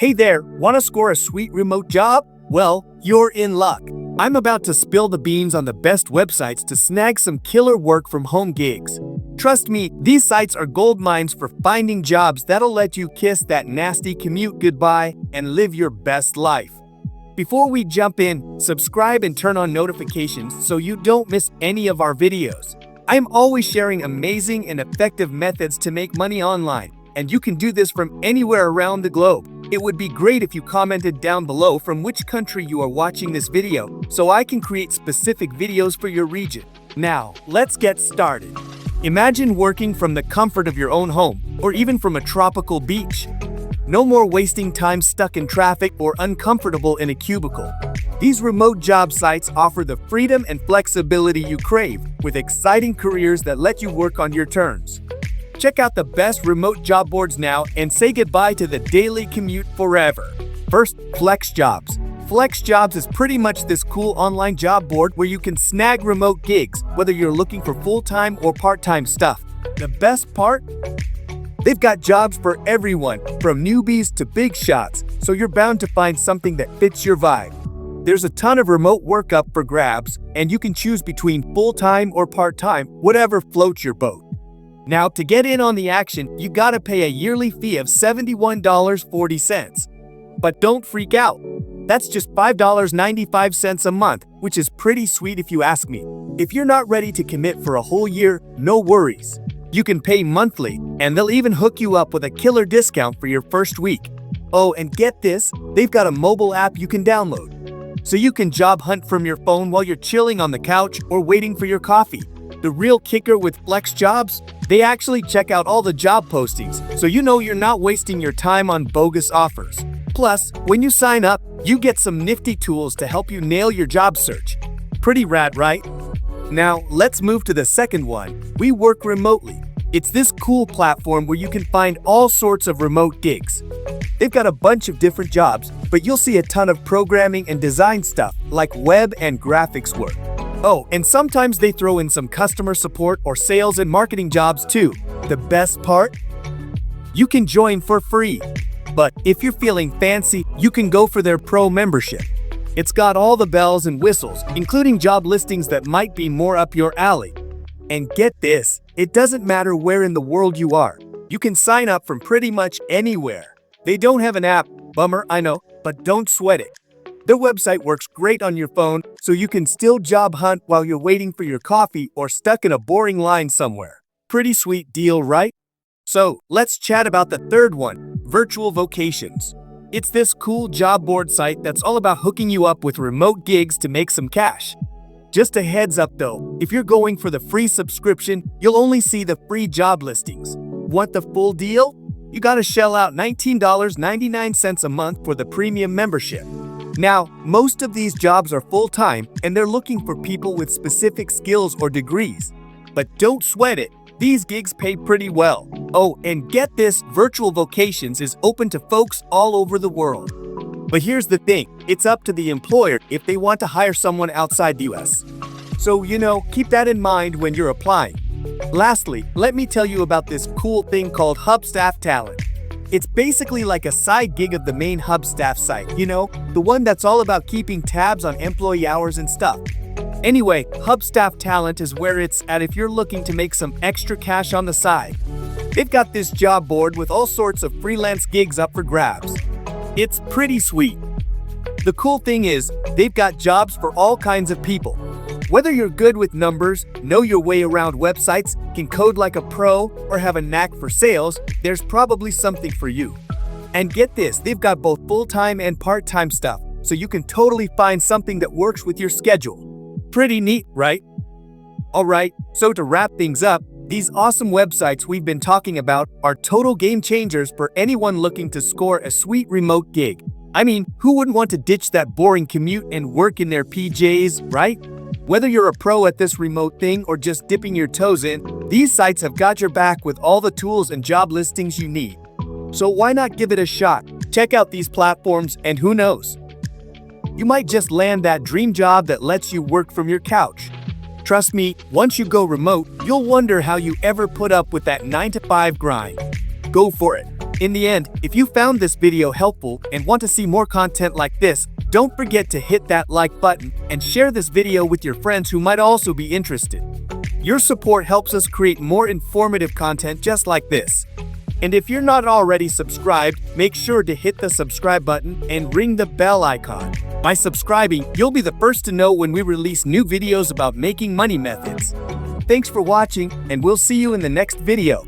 Hey there, wanna score a sweet remote job? Well, you're in luck. I'm about to spill the beans on the best websites to snag some killer work from home gigs. Trust me, these sites are gold mines for finding jobs that'll let you kiss that nasty commute goodbye and live your best life. Before we jump in, subscribe and turn on notifications so you don't miss any of our videos. I'm always sharing amazing and effective methods to make money online, and you can do this from anywhere around the globe. It would be great if you commented down below from which country you are watching this video so I can create specific videos for your region. Now, let's get started. Imagine working from the comfort of your own home or even from a tropical beach. No more wasting time stuck in traffic or uncomfortable in a cubicle. These remote job sites offer the freedom and flexibility you crave with exciting careers that let you work on your terms. Check out the best remote job boards now and say goodbye to the daily commute forever. First, flexjobs. Flexjobs is pretty much this cool online job board where you can snag remote gigs, whether you're looking for full-time or part-time stuff. The best part? They've got jobs for everyone, from newbies to big shots, so you're bound to find something that fits your vibe. There's a ton of remote work up for grabs, and you can choose between full-time or part-time, whatever floats your boat. Now, to get in on the action, you gotta pay a yearly fee of $71.40. But don't freak out. That's just $5.95 a month, which is pretty sweet if you ask me. If you're not ready to commit for a whole year, no worries. You can pay monthly, and they'll even hook you up with a killer discount for your first week. Oh, and get this, they've got a mobile app you can download. So you can job hunt from your phone while you're chilling on the couch or waiting for your coffee. The real kicker with flexjobs? They actually check out all the job postings, so you know you're not wasting your time on bogus offers. Plus, when you sign up, you get some nifty tools to help you nail your job search. Pretty rad, right? Now, let's move to the second one, weworkremotely. It's this cool platform where you can find all sorts of remote gigs. They've got a bunch of different jobs, but you'll see a ton of programming and design stuff, like web and graphics work. Oh, and sometimes they throw in some customer support or sales and marketing jobs too. The best part? You can join for free. But if you're feeling fancy, you can go for their pro membership. It's got all the bells and whistles, including job listings that might be more up your alley. And get this, it doesn't matter where in the world you are. You can sign up from pretty much anywhere. They don't have an app, bummer, I know, but don't sweat it. Their website works great on your phone, so you can still job hunt while you're waiting for your coffee or stuck in a boring line somewhere. Pretty sweet deal, right? So, let's chat about the third one, virtualvocations. It's this cool job board site that's all about hooking you up with remote gigs to make some cash. Just a heads up though, if you're going for the free subscription, you'll only see the free job listings. Want the full deal? You gotta shell out $19.99 a month for the premium membership. Now, most of these jobs are full-time and they're looking for people with specific skills or degrees. But don't sweat it, these gigs pay pretty well. Oh, and get this, virtualvocations is open to folks all over the world. But here's the thing, it's up to the employer if they want to hire someone outside the US. So, keep that in mind when you're applying. Lastly, let me tell you about this cool thing called hubstafftalent. It's basically like a side gig of the main Hubstaff site, the one that's all about keeping tabs on employee hours and stuff. Anyway, hubstafftalent is where it's at if you're looking to make some extra cash on the side. They've got this job board with all sorts of freelance gigs up for grabs. It's pretty sweet. The cool thing is, they've got jobs for all kinds of people. Whether you're good with numbers, know your way around websites, can code like a pro, or have a knack for sales, there's probably something for you. And get this, they've got both full-time and part-time stuff, so you can totally find something that works with your schedule. Pretty neat, right? Alright, so to wrap things up, these awesome websites we've been talking about are total game changers for anyone looking to score a sweet remote gig. I mean, who wouldn't want to ditch that boring commute and work in their PJs, right? Whether you're a pro at this remote thing or just dipping your toes in, these sites have got your back with all the tools and job listings you need. So why not give it a shot? Check out these platforms and who knows? You might just land that dream job that lets you work from your couch. Trust me, once you go remote, you'll wonder how you ever put up with that 9-to-5 grind. Go for it. In the end, if you found this video helpful and want to see more content like this, don't forget to hit that like button and share this video with your friends who might also be interested. Your support helps us create more informative content just like this. And if you're not already subscribed, make sure to hit the subscribe button and ring the bell icon. By subscribing, you'll be the first to know when we release new videos about making money methods. Thanks for watching, and we'll see you in the next video.